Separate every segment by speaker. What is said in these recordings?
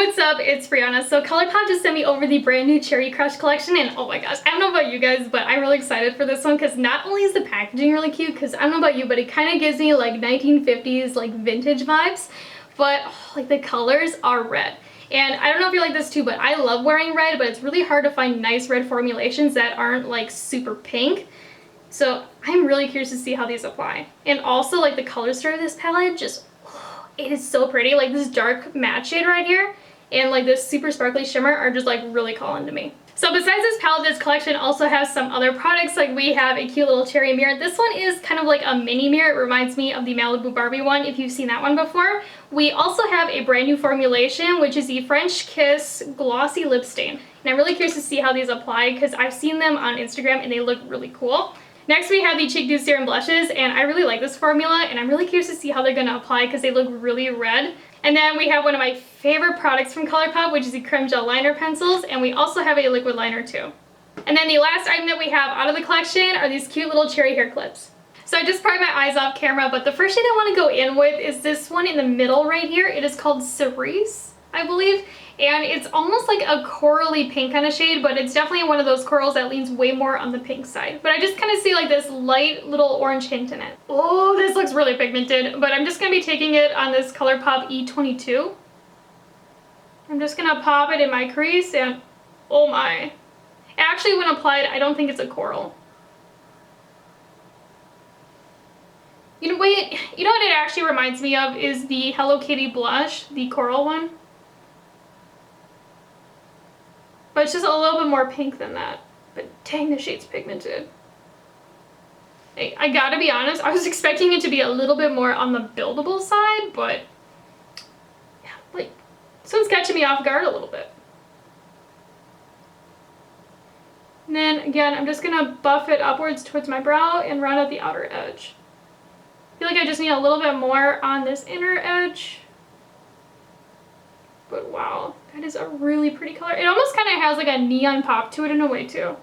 Speaker 1: what's up? It's Breyonna. So Colourpop just sent me over the brand new Cherry Crush collection, and oh my gosh, I don't know about you guys, but I'm really excited for this one because not only is the packaging really cute, because I don't know about you, but it kind of gives me like 1950s like vintage vibes, but like the colors are red. And I don't know if you're like this too, but I love wearing red, but it's really hard to find nice red formulations that aren't like super pink. So I'm really curious to see how these apply. And also like the color story of this palette, just it is so pretty. Like this dark matte shade right here and like this super sparkly shimmer are just like really calling to me. So besides this palette, this collection also has some other products. Like we have a cute little cherry mirror. This one is kind of like a mini mirror. It reminds me of the Malibu Barbie one if you've seen that one before. We also have a brand new formulation, which is the French Kiss Glossy Lip Stain. And I'm really curious to see how these apply because I've seen them on Instagram and they look really cool. Next we have the Cheek Dew Serum Blushes, and I really like this formula, and I'm really curious to see how they're going to apply because they look really red. And then we have one of my favorite products from Colourpop, which is the Creme Gel Liner Pencils, and we also have a liquid liner too. And then the last item that we have out of the collection are these cute little cherry hair clips. So I just pried my eyes off camera, but the first shade I want to go in with is this one in the middle right here. It is called Cerise, I believe. And it's almost like a corally pink kind of shade, but it's definitely one of those corals that leans way more on the pink side. But I just kind of see like this light little orange hint in it. Oh, this looks really pigmented, but I'm just going to be taking it on this Colourpop E22. I'm just going to pop it in my crease and oh my. Actually, when applied, I don't think it's a coral. You know what it actually reminds me of is the Hello Kitty blush, the coral one. But it's just a little bit more pink than that. But dang, the shade's pigmented. Hey, I gotta be honest, I was expecting it to be a little bit more on the buildable side, but yeah, like, this one's catching me off guard a little bit. And then again, I'm just gonna buff it upwards towards my brow and round out the outer edge. I feel like I just need a little bit more on this inner edge. But wow, that is a really pretty color. It almost kind of has like a neon pop to it in a way too.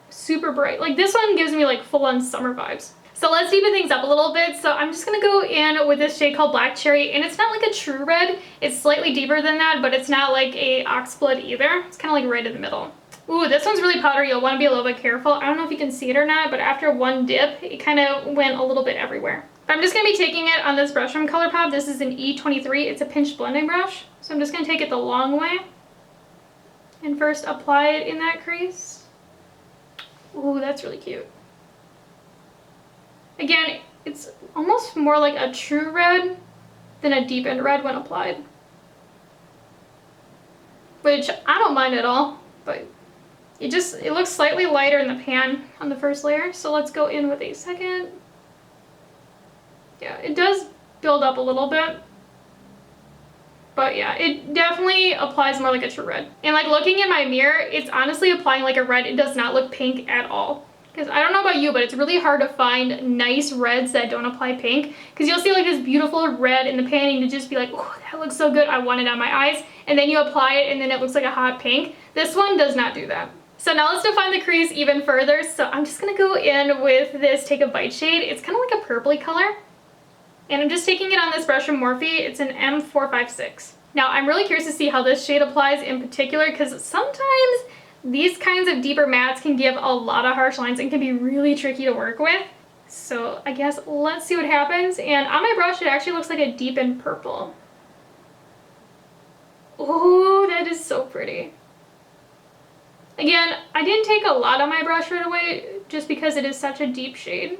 Speaker 1: Super bright. Like this one gives me like full-on summer vibes. So let's deepen things up a little bit. So I'm just gonna go in with this shade called Black Cherry, and it's not like a true red. It's slightly deeper than that, but it's not like a oxblood either. It's kind of like right in the middle. Ooh, this one's really powdery. You'll want to be a little bit careful. I don't know if you can see it or not, but after one dip, it kind of went a little bit everywhere. I'm just going to be taking it on this brush from Colourpop. This is an E23. It's a pinched blending brush. So I'm just going to take it the long way and first apply it in that crease. Ooh, that's really cute. Again, it's almost more like a true red than a deepened red when applied. Which I don't mind at all, but it looks slightly lighter in the pan on the first layer. So let's go in with a second. Yeah, it does build up a little bit, but yeah, it definitely applies more like a true red. And like looking in my mirror, it's honestly applying like a red. It does not look pink at all. Because I don't know about you, but it's really hard to find nice reds that don't apply pink. Because you'll see like this beautiful red in the pan and you just be like, oh, that looks so good. I want it on my eyes. And then you apply it and then it looks like a hot pink. This one does not do that. So now let's define the crease even further. So I'm just going to go in with this Take a Bite shade. It's kind of like a purpley color. And I'm just taking it on this brush from Morphe. It's an M456. Now, I'm really curious to see how this shade applies in particular because sometimes these kinds of deeper mattes can give a lot of harsh lines and can be really tricky to work with. So I guess let's see what happens. And on my brush, it actually looks like a deepened purple. Oh, that is so pretty. Again, I didn't take a lot on my brush right away just because it is such a deep shade.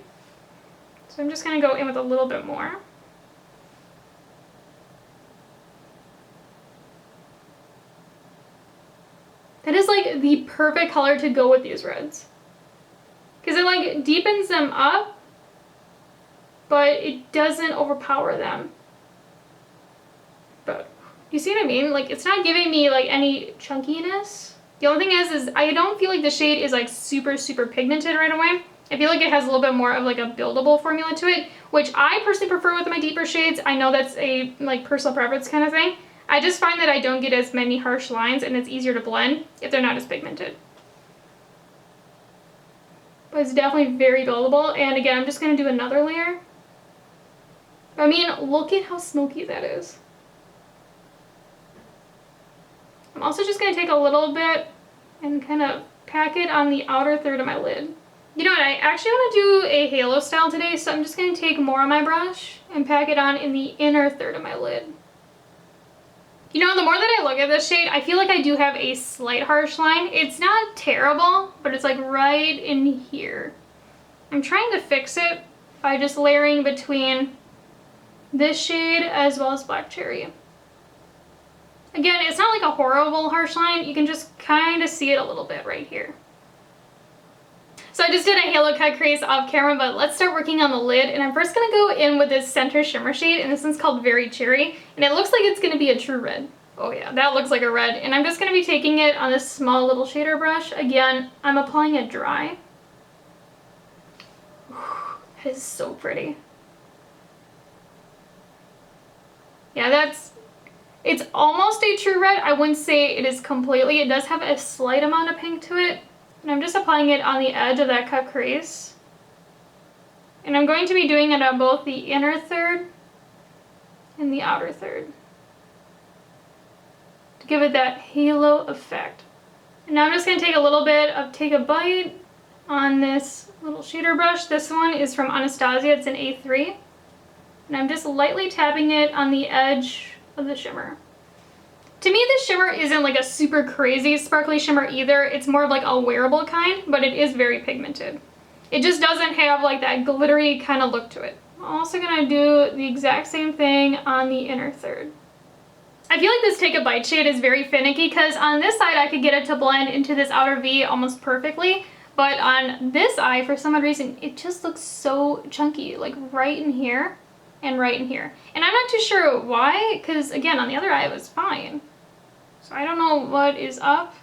Speaker 1: So I'm just going to go in with a little bit more. That is like the perfect color to go with these reds. Because it like deepens them up, but it doesn't overpower them. But you see what I mean? Like it's not giving me like any chunkiness. The only thing is I don't feel like the shade is like super pigmented right away. I feel like it has a little bit more of like a buildable formula to it, which I personally prefer with my deeper shades. I know that's a like personal preference kind of thing. I just find that I don't get as many harsh lines and it's easier to blend if they're not as pigmented. But it's definitely very buildable. And again, I'm just going to do another layer. I mean, look at how smoky that is. I'm also just going to take a little bit and kind of pack it on the outer third of my lid. You know what, I actually want to do a halo style today, so I'm just going to take more on my brush and pack it on in the inner third of my lid. You know, the more that I look at this shade, I feel like I do have a slight harsh line. It's not terrible, but it's like right in here. I'm trying to fix it by just layering between this shade as well as Black Cherry. Again, it's not like a horrible harsh line. You can just kind of see it a little bit right here. So I just did a halo cut crease off camera, but let's start working on the lid. And I'm first going to go in with this center shimmer shade, and this one's called Very Cherry. And it looks like it's going to be a true red. Oh yeah, that looks like a red. And I'm just going to be taking it on this small little shader brush. Again, I'm applying it dry. That is so pretty. Yeah, it's almost a true red. I wouldn't say it is completely. It does have a slight amount of pink to it. And I'm just applying it on the edge of that cut crease. And I'm going to be doing it on both the inner third and the outer third to give it that halo effect. And now I'm just going to take a little bit of Take a Bite on this little shader brush. This one is from Anastasia. It's an A3. And I'm just lightly tapping it on the edge of the shimmer. To me, this shimmer isn't like a super crazy sparkly shimmer either. It's more of like a wearable kind, but it is very pigmented. It just doesn't have like that glittery kind of look to it. I'm also gonna do the exact same thing on the inner third. I feel like this Take a Bite shade is very finicky because on this side I could get it to blend into this outer V almost perfectly, but on this eye, for some odd reason, it just looks so chunky, like right in here and right in here. And I'm not too sure why, because again, on the other eye it was fine. So I don't know what is up.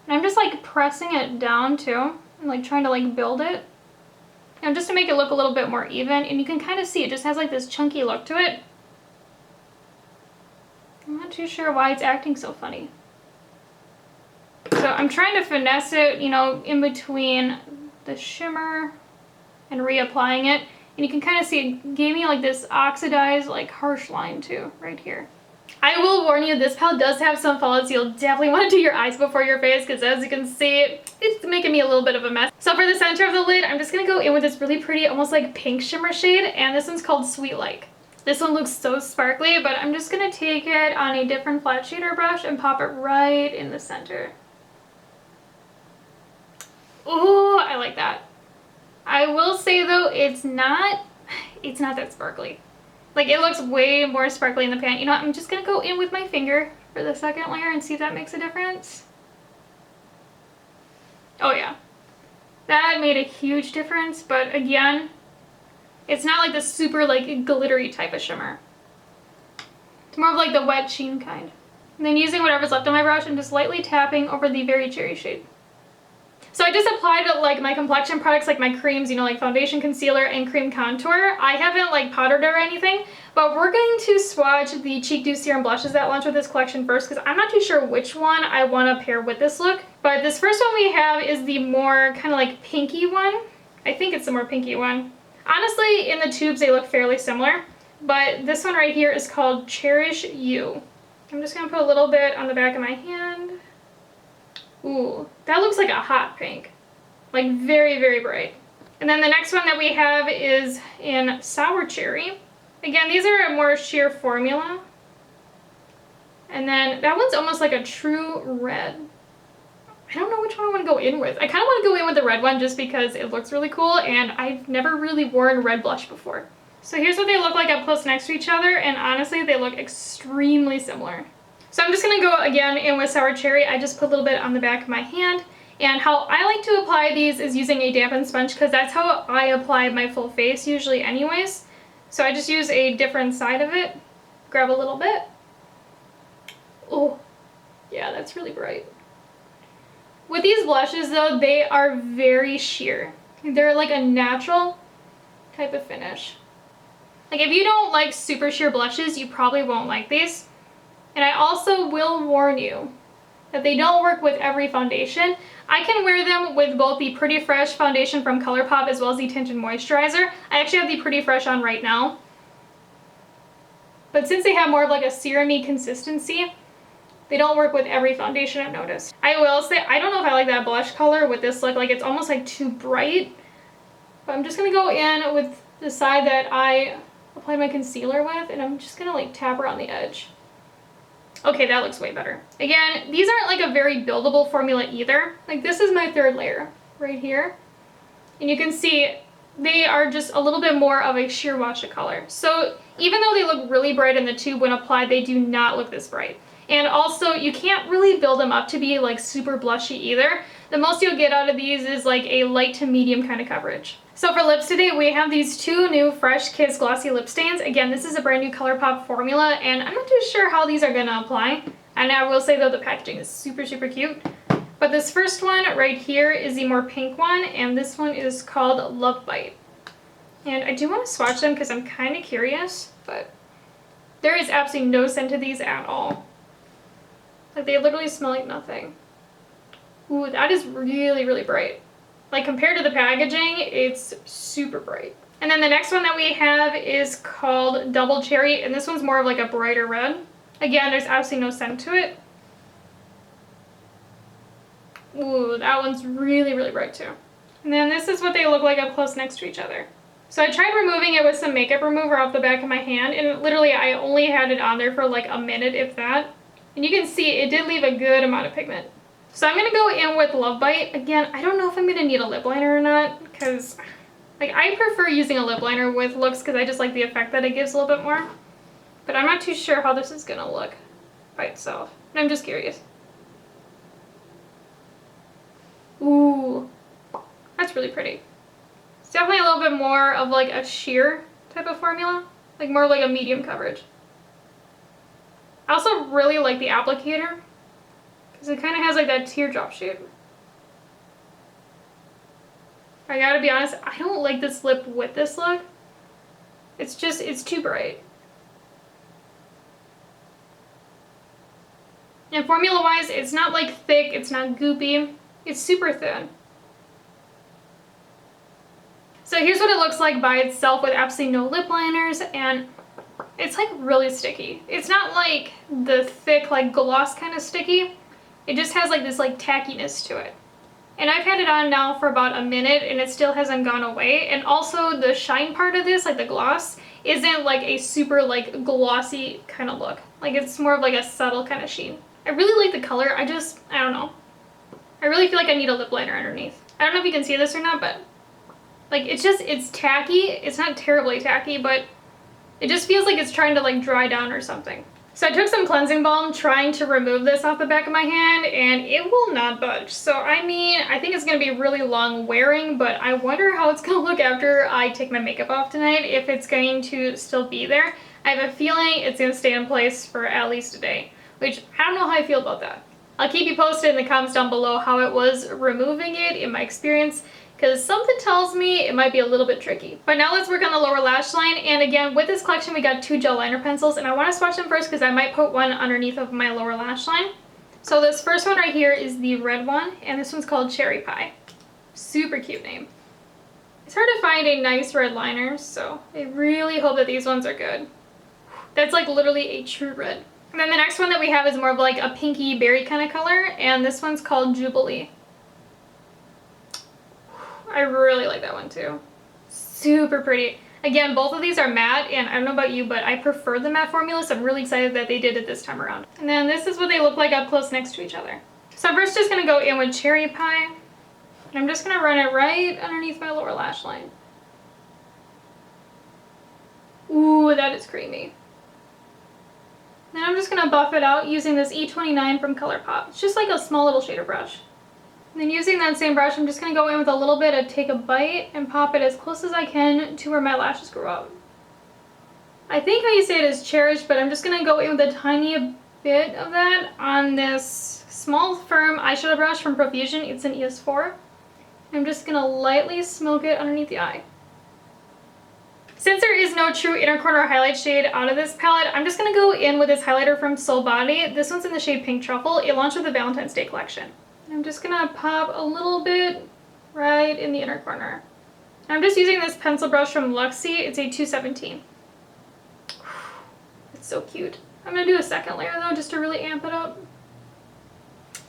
Speaker 1: And I'm just like pressing it down too, and like trying to like build it. You know, just to make it look a little bit more even. And you can kind of see it just has like this chunky look to it. I'm not too sure why it's acting so funny. So I'm trying to finesse it, you know, in between the shimmer and reapplying it. And you can kind of see it gave me like this oxidized, like harsh line too, right here. I will warn you, this palette does have some fallouts. You'll definitely want to do your eyes before your face because as you can see, it's making me a little bit of a mess. So for the center of the lid, I'm just going to go in with this really pretty, almost like pink shimmer shade. And this one's called Sweet Like. This one looks so sparkly, but I'm just going to take it on a different flat shader brush and pop it right in the center. Ooh, I like that. I will say though, it's not that sparkly. Like, it looks way more sparkly in the pan. You know what? I'm just going to go in with my finger for the second layer and see if that makes a difference. Oh, yeah. That made a huge difference, but again, it's not like the super, like, glittery type of shimmer. It's more of like the wet sheen kind. And then using whatever's left on my brush and just lightly tapping over the Very Cherry shade. So I just applied like my complexion products, like my creams, you know, like foundation, concealer, and cream contour. I haven't like powdered or anything, but we're going to swatch the Cheek Dew Serum blushes that launch with this collection first because I'm not too sure which one I want to pair with this look. But this first one we have is the more kind of like pinky one. I think it's the more pinky one. Honestly, in the tubes they look fairly similar, but this one right here is called Cherish You. I'm just going to put a little bit on the back of my hand. Ooh, that looks like a hot pink. Like very, very bright. And then the next one that we have is in Sour Cherry. Again, these are a more sheer formula. And then that one's almost like a true red. I don't know which one I want to go in with. I kind of want to go in with the red one just because it looks really cool and I've never really worn red blush before. So here's what they look like up close next to each other, and honestly they look extremely similar. So I'm just going to go again in with Sour Cherry. I just put a little bit on the back of my hand. And how I like to apply these is using a dampened sponge because that's how I apply my full face usually anyways. So I just use a different side of it. Grab a little bit. Oh, yeah, that's really bright. With these blushes though, they are very sheer. They're like a natural type of finish. Like if you don't like super sheer blushes, you probably won't like these. And I also will warn you that they don't work with every foundation. I can wear them with both the Pretty Fresh foundation from Colourpop as well as the Tinted Moisturizer. I actually have the Pretty Fresh on right now. But since they have more of like a serum-y consistency, They don't work with every foundation, I've noticed. I will say, I don't know if I like that blush color with this look. Like, it's almost like too bright. But I'm just gonna go in with the side that I applied my concealer with, and I'm just gonna like tap around the edge. Okay, that looks way better. Again, these aren't like a very buildable formula either. Like, this is my third layer right here. And you can see they are just a little bit more of a sheer wash of color. So even though they look really bright in the tube when applied, they do not look this bright. And also, you can't really build them up to be like super blushy either. The most you'll get out of these is like a light to medium kind of coverage. So for lips today, we have these two new Fresh Kiss Glossy Lip Stains. Again, this is a brand new Colourpop formula, and I'm not too sure how these are gonna apply. And I will say though, the packaging is super, super cute. But this first one right here is the more pink one, and this one is called Love Bite. And I do want to swatch them because I'm kind of curious, but there is absolutely no scent to these at all. Like, they literally smell like nothing. Ooh, that is really, really bright. Like, compared to the packaging, it's super bright. And then the next one that we have is called Double Cherry, and this one's more of like a brighter red. Again, there's absolutely no scent to it. Ooh, that one's really, really bright too. And then this is what they look like up close next to each other. So I tried removing it with some makeup remover off the back of my hand, and literally I only had it on there for like a minute, if that. And you can see it did leave a good amount of pigment. So I'm going to go in with Love Bite. Again, I don't know if I'm going to need a lip liner or not, because like, I prefer using a lip liner with looks because I just like the effect that it gives a little bit more. But I'm not too sure how this is going to look by itself. And I'm just curious. Ooh, that's really pretty. It's definitely a little bit more of like a sheer type of formula, like more like a medium coverage. I also really like the applicator because it kind of has like that teardrop shape. I gotta be honest, I don't like this lip with this look. It's too bright. And formula wise, it's not like thick, it's not goopy, it's super thin. So here's what it looks like by itself with absolutely no lip liners, and it's like really sticky. It's not like the thick like gloss kind of sticky. It just has like this like tackiness to it. And I've had it on now for about a minute and it still hasn't gone away. And also the shine part of this, like the gloss, isn't like a super like glossy kind of look. Like, it's more of like a subtle kind of sheen. I really like the color. I don't know. I really feel like I need a lip liner underneath. I don't know if you can see this or not, but like, it's tacky. It's not terribly tacky, but it just feels like it's trying to like dry down or something. So I took some cleansing balm trying to remove this off the back of my hand, and it will not budge. So I mean, I think it's going to be really long wearing, but I wonder how it's going to look after I take my makeup off tonight, if it's going to still be there. I have a feeling it's going to stay in place for at least a day, which I don't know how I feel about that. I'll keep you posted in the comments down below how it was removing it in my experience, because something tells me it might be a little bit tricky. But now let's work on the lower lash line. And again, with this collection, we got two gel liner pencils, and I want to swatch them first because I might put one underneath of my lower lash line. So this first one right here is the red one, and this one's called Cherry Pie. Super cute name. It's hard to find a nice red liner, so I really hope that these ones are good. That's like literally a true red. And then the next one that we have is more of like a pinky berry kind of color, and this one's called Jubilee. I really like that one too. Super pretty. Again, both of these are matte, and I don't know about you, but I prefer the matte formula, so I'm really excited that they did it this time around. And then this is what they look like up close next to each other. So I'm first just going to go in with Cherry Pie, and I'm just going to run it right underneath my lower lash line. Ooh, that is creamy. Then I'm just going to buff it out using this E29 from Colourpop. It's just like a small little shader brush. And then using that same brush, I'm just going to go in with a little bit of Take a Bite and pop it as close as I can to where my lashes grow up. I think how you say it is Cherish, but I'm just going to go in with a tiny bit of that on this small firm eyeshadow brush from Profusion. It's an ES4. I'm just going to lightly smoke it underneath the eye. Since there is no true inner corner highlight shade out of this palette, I'm just going to go in with this highlighter from Soul Body. This one's in the shade Pink Truffle. It launched with the Valentine's Day collection. I'm just gonna pop a little bit right in the inner corner. I'm just using this pencil brush from Luxie. It's a 217. It's so cute. I'm gonna do a second layer though, just to really amp it up.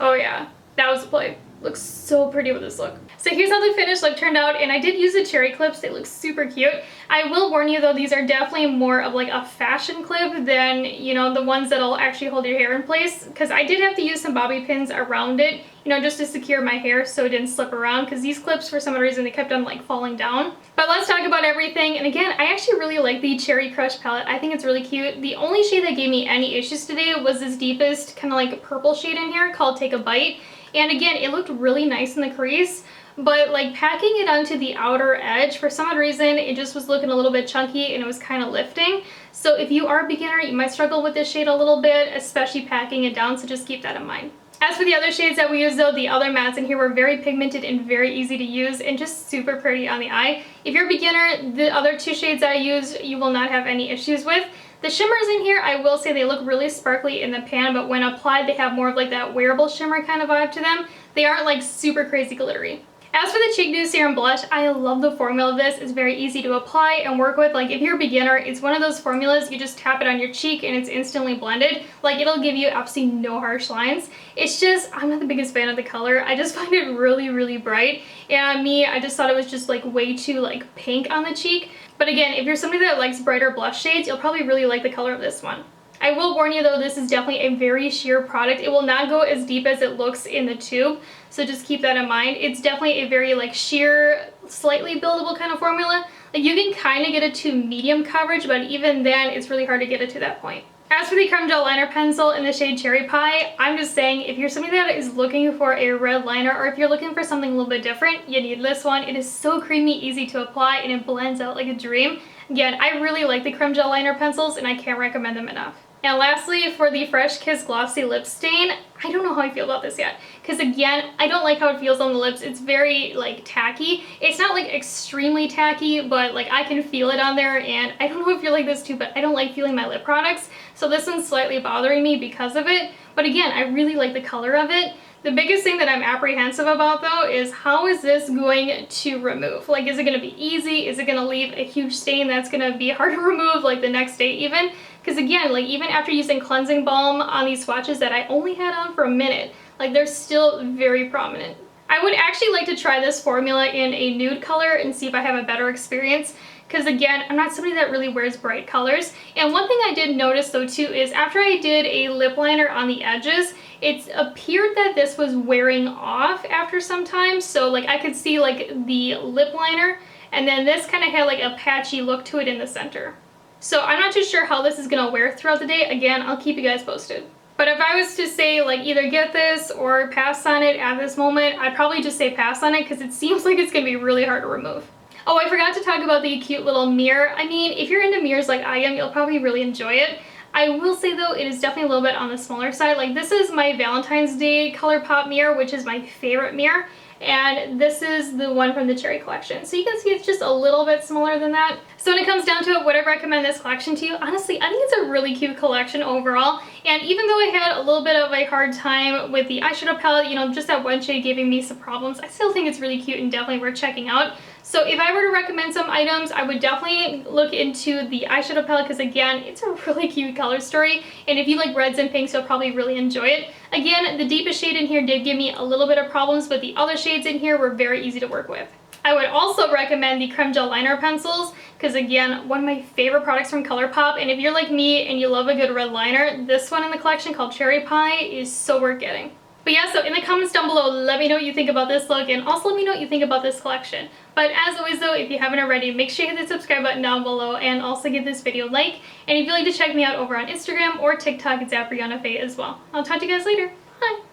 Speaker 1: Oh yeah, that was the play. Looks so pretty with this look. So here's how the finished look turned out, and I did use the cherry clips. They look super cute. I will warn you though, these are definitely more of like a fashion clip than, you know, the ones that'll actually hold your hair in place, because I did have to use some bobby pins around it, you know, just to secure my hair so it didn't slip around, because these clips, for some reason, they kept on like falling down. But let's talk about everything. And again, I actually really like the Cherry Crush palette. I think it's really cute. The only shade that gave me any issues today was this deepest kind of like purple shade in here called Take a Bite. And again, it looked really nice in the crease, but like packing it onto the outer edge, for some odd reason, it just was looking a little bit chunky and it was kind of lifting. So if you are a beginner, you might struggle with this shade a little bit, especially packing it down, so just keep that in mind. As for the other shades that we used though, the other mattes in here were very pigmented and very easy to use and just super pretty on the eye. If you're a beginner, the other two shades that I used, you will not have any issues with. The shimmers in here, I will say they look really sparkly in the pan, but when applied, they have more of like that wearable shimmer kind of vibe to them. They aren't like super crazy glittery. As for the Cheek Dew Serum Blush, I love the formula of this. It's very easy to apply and work with. Like if you're a beginner, it's one of those formulas, you just tap it on your cheek and it's instantly blended. Like it'll give you absolutely no harsh lines. It's just, I'm not the biggest fan of the color. I just find it really, really bright. And me, I just thought it was just like way too like pink on the cheek. But again, if you're somebody that likes brighter blush shades, you'll probably really like the color of this one. I will warn you though, this is definitely a very sheer product. It will not go as deep as it looks in the tube, so just keep that in mind. It's definitely a very like sheer, slightly buildable kind of formula. Like you can kind of get it to medium coverage, but even then it's really hard to get it to that point. As for the Creme Gel Liner Pencil in the shade Cherry Pie, I'm just saying if you're somebody that is looking for a red liner, or if you're looking for something a little bit different, you need this one. It is so creamy, easy to apply, and it blends out like a dream. Again, I really like the Creme Gel Liner Pencils and I can't recommend them enough. And lastly, for the Fresh Kiss Glossy Lip Stain, I don't know how I feel about this yet. Because again, I don't like how it feels on the lips. It's very like tacky. It's not like extremely tacky, but like I can feel it on there, and I don't know if you're like this too, but I don't like feeling my lip products. So this one's slightly bothering me because of it. But again, I really like the color of it. The biggest thing that I'm apprehensive about though is how is this going to remove? Like, is it going to be easy? Is it going to leave a huge stain that's going to be hard to remove like the next day even? Because again, like even after using cleansing balm on these swatches that I only had on for a minute, like they're still very prominent. I would actually like to try this formula in a nude color and see if I have a better experience. Because again, I'm not somebody that really wears bright colors. And one thing I did notice though too is after I did a lip liner on the edges, it appeared that this was wearing off after some time. So like I could see like the lip liner, and then this kind of had like a patchy look to it in the center. So I'm not too sure how this is gonna wear throughout the day. Again, I'll keep you guys posted. But if I was to say like either get this or pass on it at this moment, I'd probably just say pass on it because it seems like it's gonna be really hard to remove. Oh, I forgot to talk about the cute little mirror. I mean, if you're into mirrors like I am, you'll probably really enjoy it. I will say though, it is definitely a little bit on the smaller side. Like this is my Valentine's Day Colourpop mirror, which is my favorite mirror. And this is the one from the Cherry collection. So you can see it's just a little bit smaller than that. So when it comes down to it, would I recommend this collection to you? Honestly, I think it's a really cute collection overall. And even though I had a little bit of a hard time with the eyeshadow palette, you know, just that one shade giving me some problems, I still think it's really cute and definitely worth checking out. So if I were to recommend some items, I would definitely look into the eyeshadow palette because again, it's a really cute color story. And if you like reds and pinks, you'll probably really enjoy it. Again, the deepest shade in here did give me a little bit of problems, but the other shades in here were very easy to work with. I would also recommend the Creme Gel Liner Pencils because again, one of my favorite products from Colourpop, and if you're like me and you love a good red liner, this one in the collection called Cherry Pie is so worth getting. But yeah, so in the comments down below, let me know what you think about this look, and also let me know what you think about this collection. But as always though, if you haven't already, make sure you hit the subscribe button down below and also give this video a like. And if you'd like to check me out over on Instagram or TikTok, it's at Breyonna as well. I'll talk to you guys later. Bye!